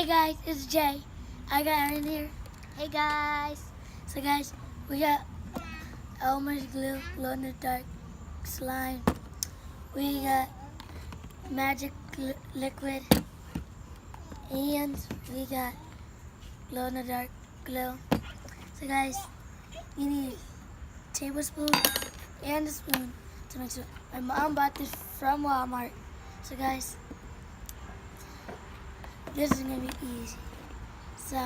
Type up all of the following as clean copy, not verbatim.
Hey guys, it's Jay. I got Aaron here. Hey guys. So guys, we got Elmers glue, glow in the dark slime. We got magic liquid, and we got glow in the dark glue. So guys, you need a tablespoon and a spoon to mix it. My mom bought this from Walmart. So guys, this is gonna be easy. So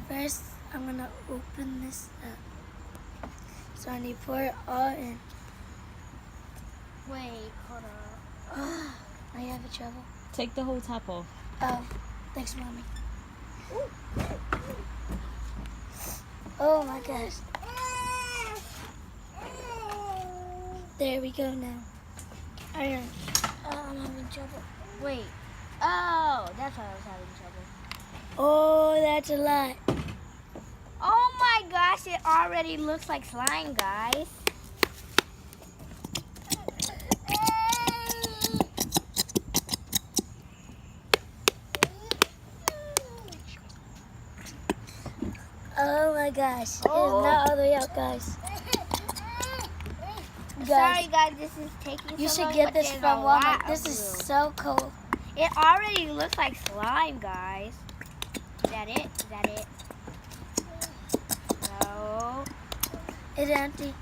first, I'm gonna open this up. So I need to pour it all in. Wait, hold on. I have trouble. Take the whole top off. Oh, thanks, Mommy. Oh my gosh. There we go now. Iron. I'm having trouble. Wait. Oh, that's why I was having trouble. Oh, that's a lot. Oh my gosh, it already looks like slime, guys. Oh my gosh. It's not all the way out, guys. Sorry guys, this is taking You so should long, get but this there's from a lot Walmart. of This is glue. so cool. It already looks like slime, guys. Is that it? Is that it? No. It's empty.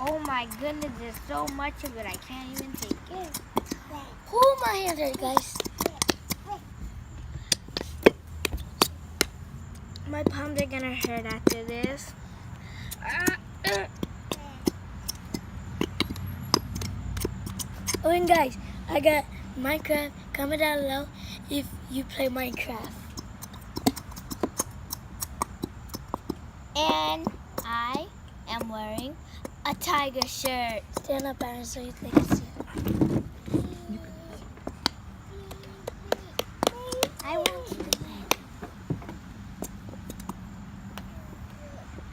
Oh my goodness, there's so much of it, I can't even take it. Oh, my hands hurt, guys. My palms are gonna hurt after this. Oh, and guys, I got Minecraft. Comment down below if you play Minecraft. And I am wearing a tiger shirt. Stand up, Aaron, so you can see it. I want to do it.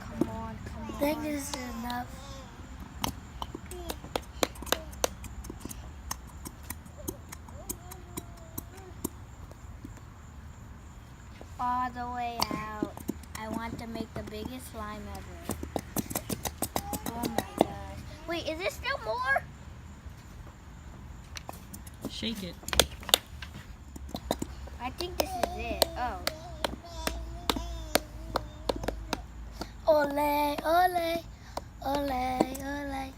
Come on, come on. I think this is enough. All the way out. I want to make the biggest slime ever. Oh my gosh. Wait, is there still more? Shake it. I think this is it. Oh. Ole, ole, ole, ole.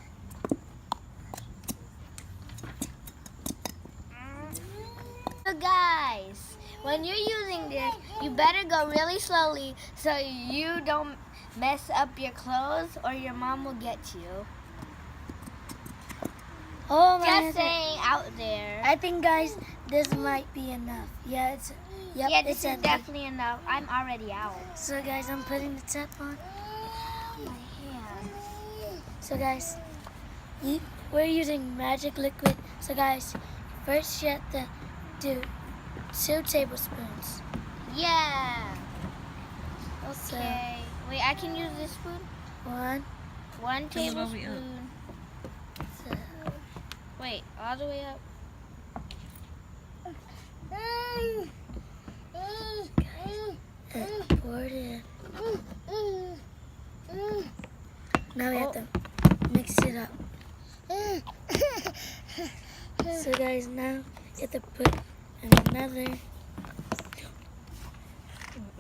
So guys, when you're using this, you better go really slowly so you don't mess up your clothes or your mom will get you. Oh my Just hands hurt. saying out there. I think, guys, this might be enough. Yeah, it's. Yep, Yeah, this it's is empty. definitely enough. I'm already out. So, guys, I'm putting the top on. My hand. So, guys, we're using magic liquid. So, guys, first you have to do 2 tablespoons. Yeah. So, Okay. Wait, I can use this spoon? 1, 1 Turn it all the way up. tablespoon. so, Wait, all the way up. and pour it in. Now we have to mix it up. So, guys, now you have to put another.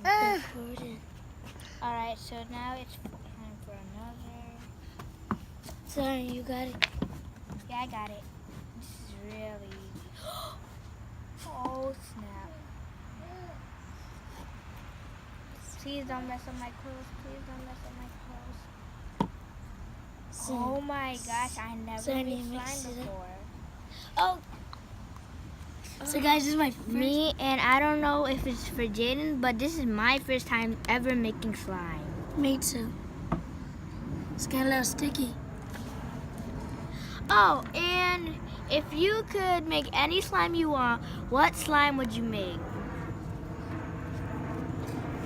And pour it in. Alright, so now it's time for another. Sorry, you got it. Yeah, I got it. This is really easy. Oh, snap. Please don't mess up my clothes. Please don't mess up my clothes. So, Oh my gosh, I never So I made need to mix slime it up. before. Oh. So, guys, this is my first. Me, and I don't know if it's for Jaden, but this is my first time ever making slime. Me too. It's getting a little sticky. Oh, and if you could make any slime you want, what slime would you make?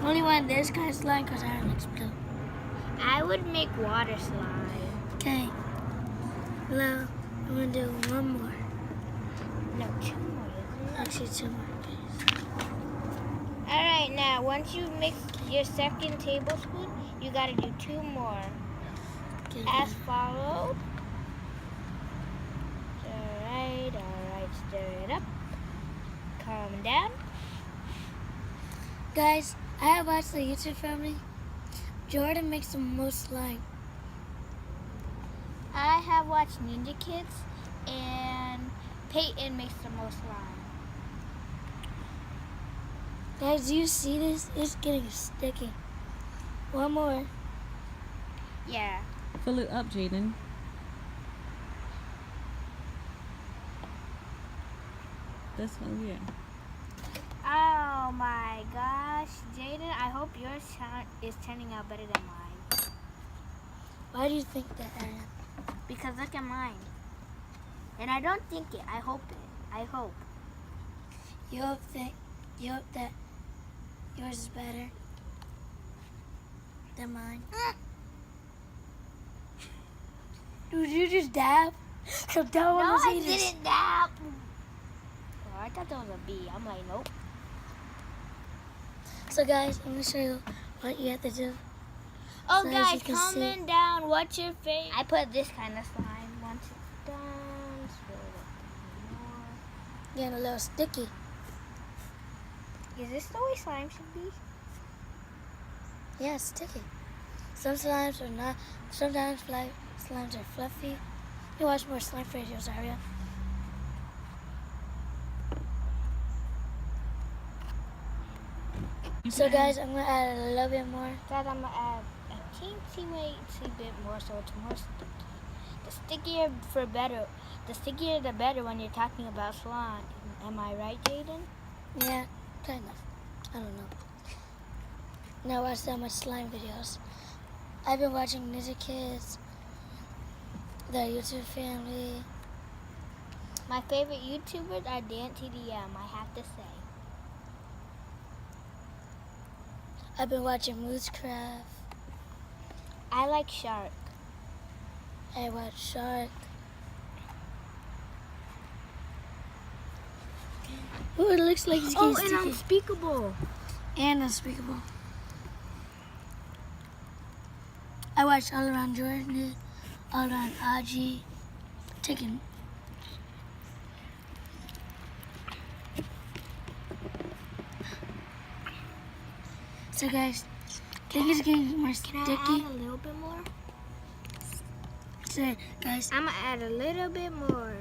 Only one this kind of slime because I likes blue. I would make water slime. Okay. Now, I'm going to do one more. Actually, 2 more. Alright, now once you mix your second tablespoon, you gotta do 2 more. Okay, As followed. Alright, stir it up. Calm down. guys, I have watched the YouTube family. Jordan makes the most slime. I have watched Ninja Kids, and Peyton makes the most slime. Guys, do you see this? It's getting sticky. 1 more. Yeah. Fill it up, Jaden. This one, yeah. Oh my gosh, Jaden, I hope yours is turning out better than mine. Why do you think that, Aaron? Because look at mine. And I don't think it, I hope it. I hope. You hope that yours is better than mine. Dude, you just dab? So don't No, want to I see this. didn't dab. Oh, I thought that was a B. I'm like, nope. So guys, I'm gonna show you what you have to do. Oh, So as guys, you can comment down what's your favorite. I put this kind of slime. Once it's done, stir it up more. Getting a little sticky. Is this the way slime should be? Yeah, it's sticky. Some slimes are not. Sometimes slimes are fluffy. You watch more slime videos, Aria. So guys, I'm gonna add a little bit more. Guys, I'm gonna add a teensy bit more so it's more sticky. The stickier the better when you're talking about slime. Am I right, Jaden? Yeah, kind of. I don't know. Now watch that much slime videos. I've been watching Ninja Kids, the YouTube family. My favorite YouTubers are Dan TDM, I have to say. I've been watching Moosecraft. I like Shark. I watch Shark. Oh, it looks like it's getting Oh, sticky. and Unspeakable. And Unspeakable. I watched All Around Jordan, All Around Aji, Taking. So guys, I think it's getting more Can I sticky. add a little bit more? So guys, I'm gonna add a little bit more.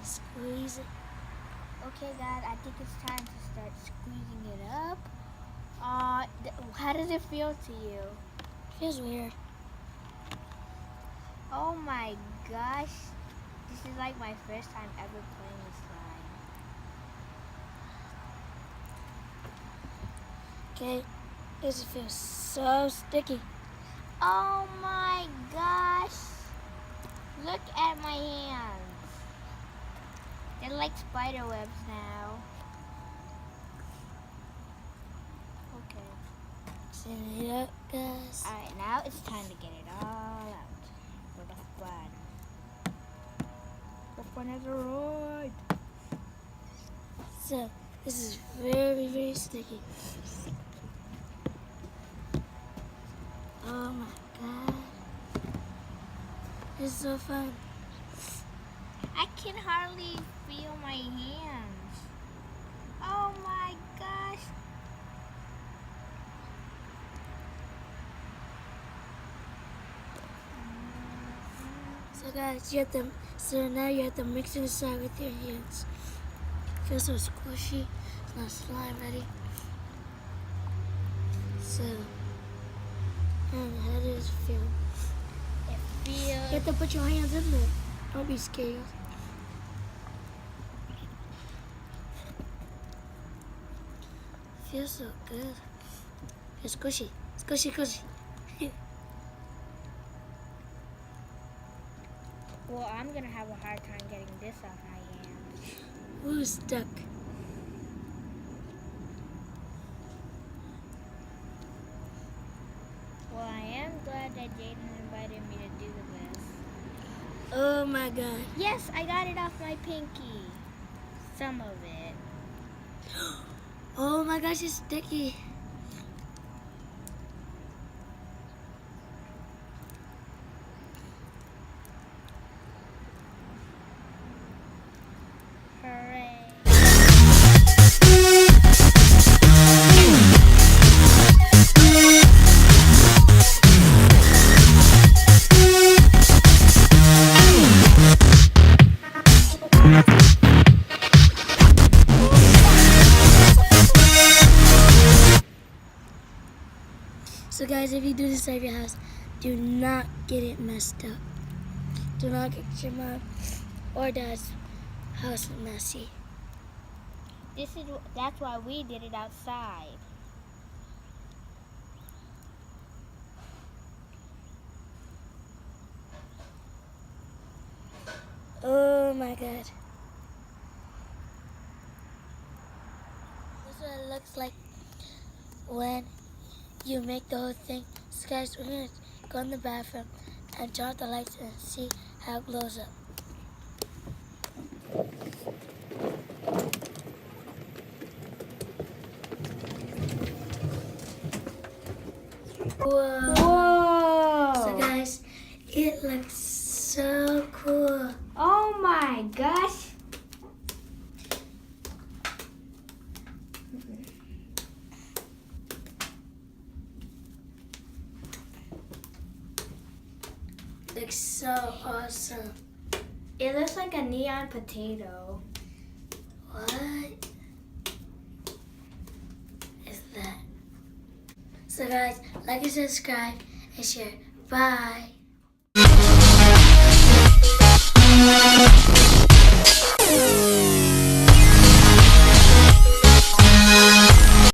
squeeze it. Okay, guys, I think it's time to start squeezing it up. How does it feel to you? Feels weird. Oh my gosh, this is like my first time ever playing with slime. Okay, this feels so sticky. Oh my gosh, look at my hands. They're like spider webs now. Okay. Set it up, guys. Alright, now it's time to get it all out for the fun. The fun is right. So, this is very, very sticky. Oh my god. This is so fun. I can hardly feel my hands. Oh my gosh. So guys, now you have to mix it inside with your hands. Feels so squishy. It's not slime ready. So feel? It feels. You have to put your hands in there. Don't be scared. Feels so good. It's squishy. Squishy, squishy. Well, I'm gonna have a hard time getting this off my hands. Ooh, stuck. Well, I am glad that Jaden invited me to do this. Oh my god. Yes, I got it off my pinky. Some of it. Oh my gosh, it's sticky. Hooray. So guys, if you do this at your house, do not get it messed up. Do not get your mom or dad's house messy. That's why we did it outside. Oh my god. This is what it looks like when you make the whole thing. So guys, we're gonna go in the bathroom and turn off the lights and see how it glows up. Whoa. Whoa! So guys, it looks so cool. Oh my gosh! Looks so awesome. It looks like a neon potato. What is that? So guys, like and subscribe and share. Bye.